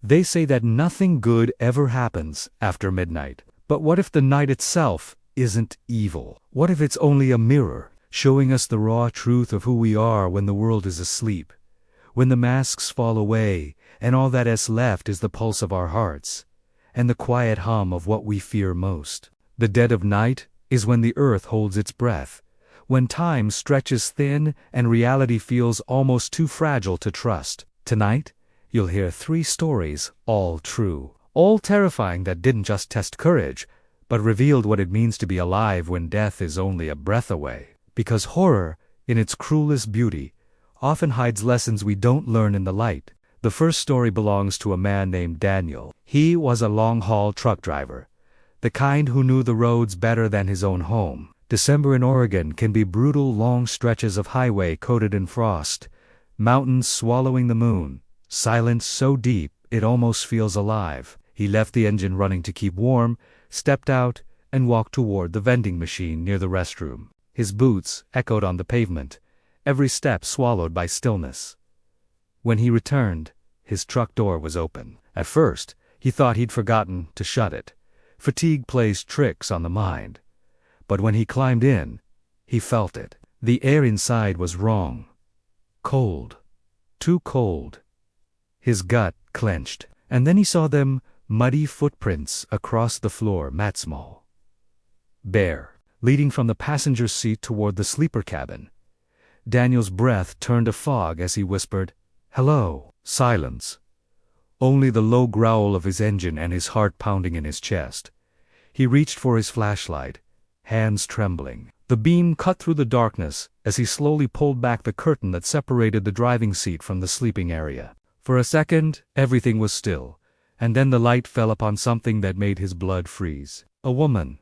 They say that nothing good ever happens after midnight. But what if the night itself isn't evil? What if it's only a mirror, showing us the raw truth of who we are when the world is asleep? When the masks fall away, and all that is left is the pulse of our hearts, and the quiet hum of what we fear most. The dead of night is when the earth holds its breath, when time stretches thin and reality feels almost too fragile to trust. Tonight, you'll hear 3 stories, all true, all terrifying, that didn't just test courage, but revealed what it means to be alive when death is only a breath away. Because horror, in its cruelest beauty, often hides lessons we don't learn in the light. The first story belongs to a man named Daniel. He was a long-haul truck driver, the kind who knew the roads better than his own home. December in Oregon can be brutal, long stretches of highway coated in frost, mountains swallowing the moon, silence so deep it almost feels alive. He left the engine running to keep warm, stepped out, and walked toward the vending machine near the restroom. His boots echoed on the pavement, every step swallowed by stillness. When he returned, his truck door was open. At first, he thought he'd forgotten to shut it. Fatigue plays tricks on the mind. But when he climbed in, he felt it. The air inside was wrong. Cold. Too cold. His gut clenched. And then he saw them muddy footprints across the floor, mat-small. Bare, leading from the passenger's seat toward the sleeper cabin. Daniel's breath turned to fog as he whispered, "Hello." Silence. Only the low growl of his engine and his heart pounding in his chest. He reached for his flashlight, hands trembling. The beam cut through the darkness as he slowly pulled back the curtain that separated the driving seat from the sleeping area. For a second, everything was still, and then the light fell upon something that made his blood freeze. A woman,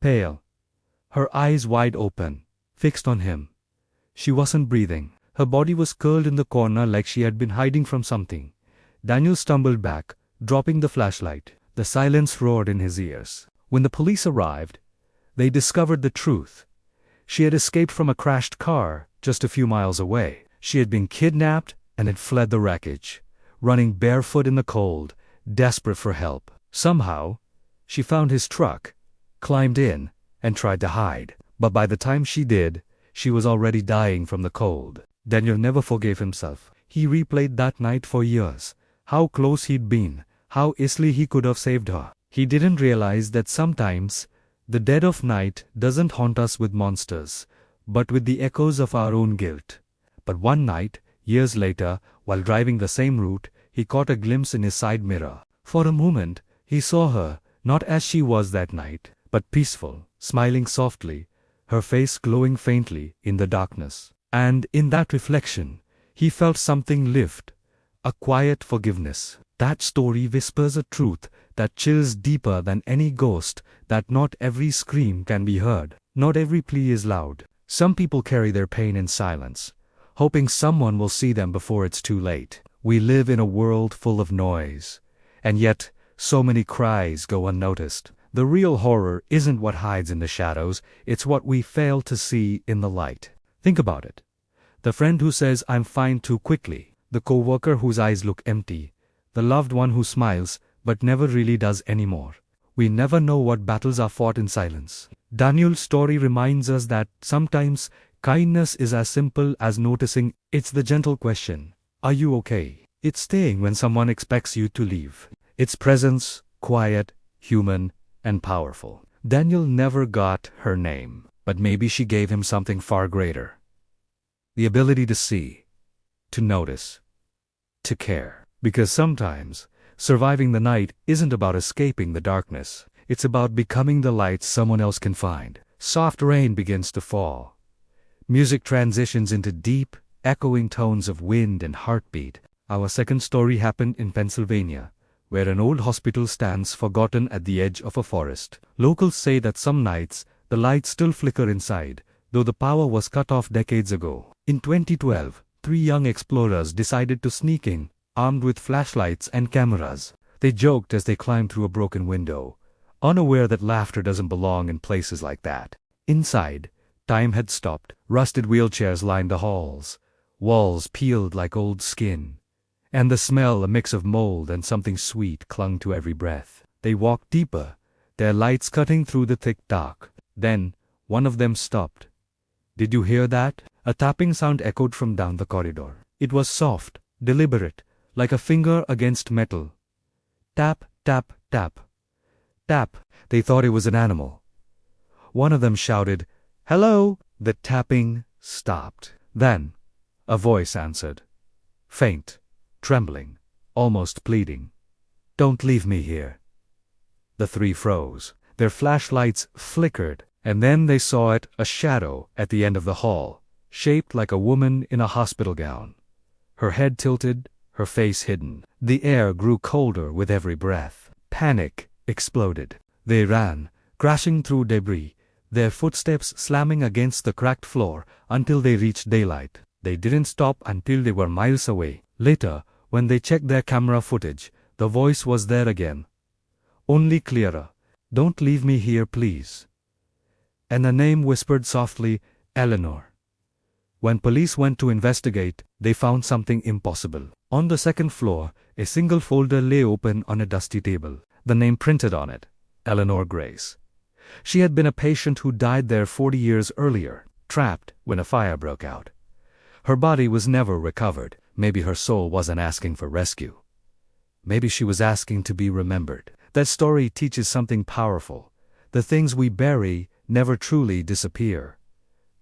pale, her eyes wide open, fixed on him. She wasn't breathing. Her body was curled in the corner like she had been hiding from something. Daniel stumbled back, dropping the flashlight. The silence roared in his ears. When the police arrived, they discovered the truth. She had escaped from a crashed car just a few miles away. She had been kidnapped and had fled the wreckage, running barefoot in the cold, desperate for help. Somehow, she found his truck, climbed in, and tried to hide. But by the time she did, she was already dying from the cold. Daniel never forgave himself. He replayed that night for years. How close he'd been, how easily he could have saved her. He didn't realize that sometimes the dead of night doesn't haunt us with monsters, but with the echoes of our own guilt. But one night, years later, while driving the same route, he caught a glimpse in his side mirror. For a moment, he saw her, not as she was that night, but peaceful, smiling softly, her face glowing faintly in the darkness. And in that reflection, he felt something lift, a quiet forgiveness. That story whispers a truth that chills deeper than any ghost, that not every scream can be heard, not every plea is loud. Some people carry their pain in silence, hoping someone will see them before it's too late. We live in a world full of noise, and yet so many cries go unnoticed. The real horror isn't what hides in the shadows, it's what we fail to see in the light. Think about it. The friend who says, "I'm fine," too quickly. The coworker whose eyes look empty. The loved one who smiles, but never really does anymore. We never know what battles are fought in silence. Daniel's story reminds us that sometimes kindness is as simple as noticing. It's the gentle question, "Are you okay?" It's staying when someone expects you to leave. It's presence, quiet, human, and powerful. Daniel never got her name, but maybe she gave him something far greater. The ability to see, to notice, to care. Because sometimes, surviving the night isn't about escaping the darkness. It's about becoming the light someone else can find. Soft rain begins to fall. Music transitions into deep, echoing tones of wind and heartbeat. Our second story happened in Pennsylvania, where an old hospital stands forgotten at the edge of a forest. Locals say that some nights, the lights still flicker inside, though the power was cut off decades ago. In 2012, 3 young explorers decided to sneak in, armed with flashlights and cameras. They joked as they climbed through a broken window, unaware that laughter doesn't belong in places like that. Inside, time had stopped. Rusted wheelchairs lined the halls, walls peeled like old skin, And the smell, a mix of mold and something sweet, clung to every breath. They walked deeper, their lights cutting through the thick dark. Then, one of them stopped. "Did you hear that?" A tapping sound echoed from down the corridor. It was soft, deliberate, like a finger against metal. Tap, tap, tap. Tap. They thought it was an animal. One of them shouted, "Hello!" The tapping stopped. Then, a voice answered. Faint, trembling, almost pleading. "Don't leave me here." The three froze. Their flashlights flickered, and then they saw it, a shadow at the end of the hall, shaped like a woman in a hospital gown. Her head tilted, her face hidden. The air grew colder with every breath. Panic exploded. They ran, crashing through debris, their footsteps slamming against the cracked floor until they reached daylight. They didn't stop until they were miles away. Later, when they checked their camera footage, the voice was there again. Only clearer. "Don't leave me here, please." And a name whispered softly, "Eleanor." When police went to investigate, they found something impossible. On the second floor, a single folder lay open on a dusty table. The name printed on it, Eleanor Grace. She had been a patient who died there 40 years earlier, trapped when a fire broke out. Her body was never recovered. Maybe her soul wasn't asking for rescue. Maybe she was asking to be remembered. That story teaches something powerful. The things we bury never truly disappear.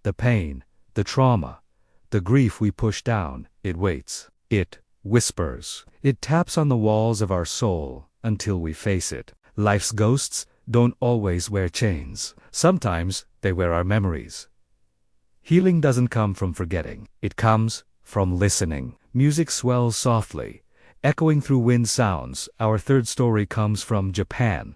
The pain, the trauma, the grief we push down, it waits. It whispers. It taps on the walls of our soul until we face it. Life's ghosts don't always wear chains. Sometimes they wear our memories. Healing doesn't come from forgetting. It comes from listening. Music swells softly, echoing through wind sounds. Our third story comes from Japan,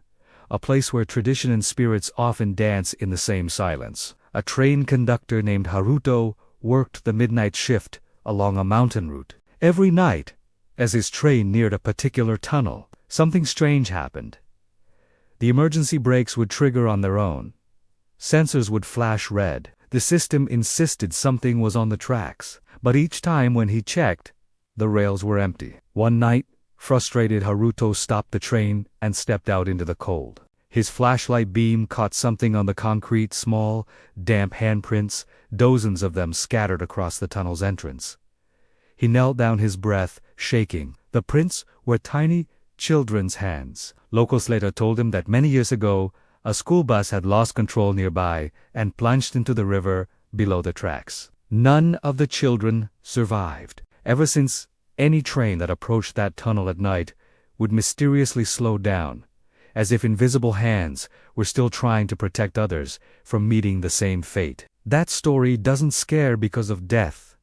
a place where tradition and spirits often dance in the same silence. A train conductor named Haruto worked the midnight shift along a mountain route. Every night, as his train neared a particular tunnel, something strange happened. The emergency brakes would trigger on their own. Sensors would flash red. The system insisted something was on the tracks, but each time when he checked, the rails were empty. One night, frustrated, Haruto stopped the train and stepped out into the cold. His flashlight beam caught something on the concrete, small, damp handprints, dozens of them scattered across the tunnel's entrance. He knelt down, his breath shaking. The prints were tiny children's hands. Locals later told him that many years ago, a school bus had lost control nearby and plunged into the river below the tracks. None of the children survived. Ever since, any train that approached that tunnel at night would mysteriously slow down, as if invisible hands were still trying to protect others from meeting the same fate. That story doesn't scare because of death.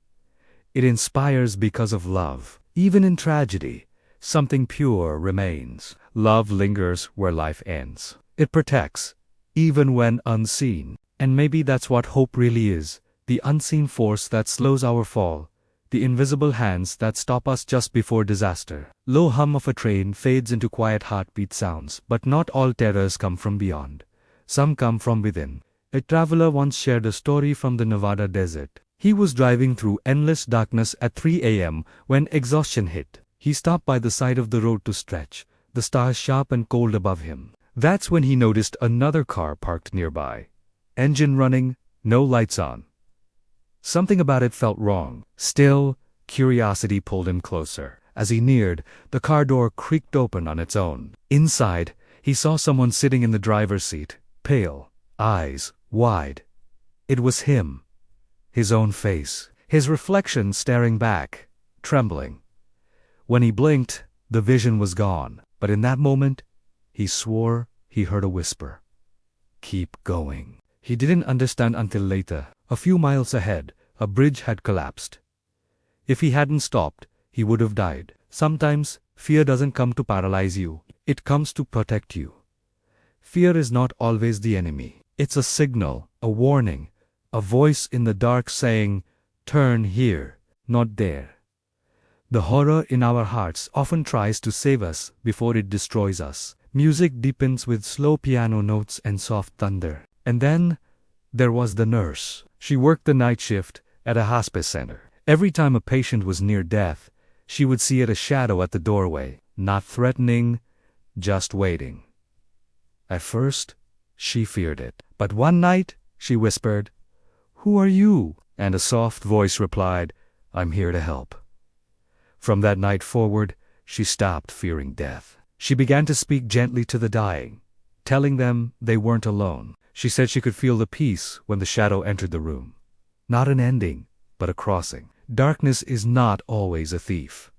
It inspires because of love. Even in tragedy, something pure remains. Love lingers where life ends. It protects, even when unseen. And maybe that's what hope really is, the unseen force that slows our fall, the invisible hands that stop us just before disaster. Low hum of a train fades into quiet heartbeat sounds, but not all terrors come from beyond. Some come from within. A traveler once shared a story from the Nevada desert. He was driving through endless darkness at 3 a.m. when exhaustion hit. He stopped by the side of the road to stretch, the stars sharp and cold above him. That's when he noticed another car parked nearby. Engine running, no lights on. Something about it felt wrong. Still, curiosity pulled him closer. As he neared, the car door creaked open on its own. Inside, he saw someone sitting in the driver's seat, pale, eyes wide. It was him. His own face. His reflection staring back, trembling. When he blinked, the vision was gone. But in that moment, he swore he heard a whisper. "Keep going." He didn't understand until later. A few miles ahead, a bridge had collapsed. If he hadn't stopped, he would have died. Sometimes, fear doesn't come to paralyze you. It comes to protect you. Fear is not always the enemy. It's a signal, a warning, a voice in the dark saying, "Turn here, not there." The horror in our hearts often tries to save us before it destroys us. Music deepens with slow piano notes and soft thunder. And then, there was the nurse. She worked the night shift at a hospice center. Every time a patient was near death, she would see it a shadow at the doorway, not threatening, just waiting. At first, she feared it. But one night, she whispered, "Who are you?" And a soft voice replied, "I'm here to help." From that night forward, she stopped fearing death. She began to speak gently to the dying, telling them they weren't alone. She said she could feel the peace when the shadow entered the room. Not an ending, but a crossing. Darkness is not always a thief.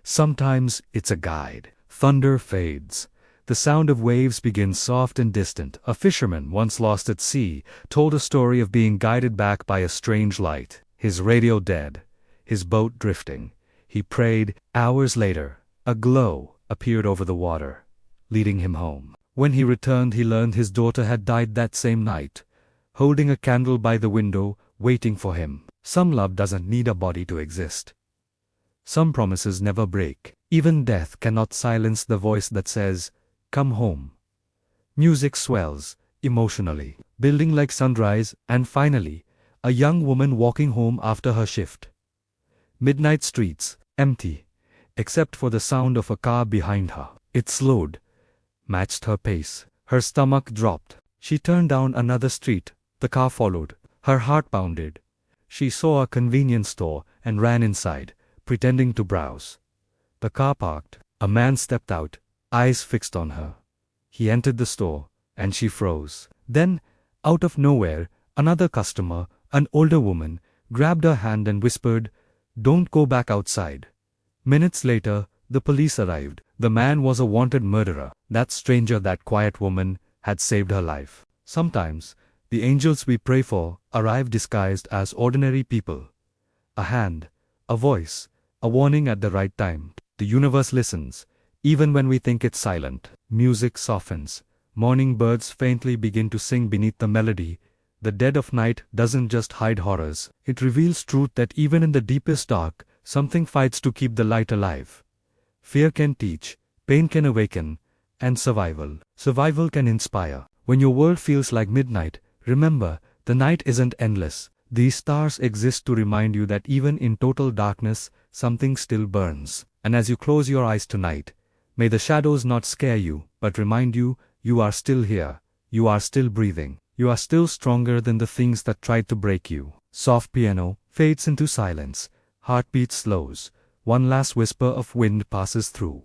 Sometimes it's a guide. Thunder fades. The sound of waves begins soft and distant. A fisherman, once lost at sea, told a story of being guided back by a strange light. His radio dead, his boat drifting. He prayed. Hours later, a glow appeared over the water, leading him home. When he returned, he learned his daughter had died that same night, holding a candle by the window, waiting for him. Some love doesn't need a body to exist. Some promises never break. Even death cannot silence the voice that says, "Come home." Music swells, emotionally, building like sunrise, and finally, a young woman walking home after her shift. Midnight streets, empty, except for the sound of a car behind her. It slowed, matched her pace. Her stomach dropped. She turned down another street. The car followed. Her heart pounded. She saw a convenience store and ran inside, pretending to browse. The car parked. A man stepped out, eyes fixed on her. He entered the store, and she froze. Then, out of nowhere, another customer, an older woman, grabbed her hand and whispered, "Don't go back outside." Minutes later, the police arrived. The man was a wanted murderer. That stranger, that quiet woman, had saved her life. Sometimes, the angels we pray for arrive disguised as ordinary people. A hand, a voice, a warning at the right time. The universe listens, even when we think it's silent. Music softens. Morning birds faintly begin to sing beneath the melody. The dead of night doesn't just hide horrors. It reveals truth that even in the deepest dark, something fights to keep the light alive. Fear can teach, pain can awaken, and survival can inspire. When your world feels like midnight, remember, the night isn't endless. These stars exist to remind you that even in total darkness, something still burns. And as you close your eyes tonight, may the shadows not scare you, but remind you, you are still here, you are still breathing, you are still stronger than the things that tried to break you. Soft piano fades into silence, heartbeat slows, one last whisper of wind passes through.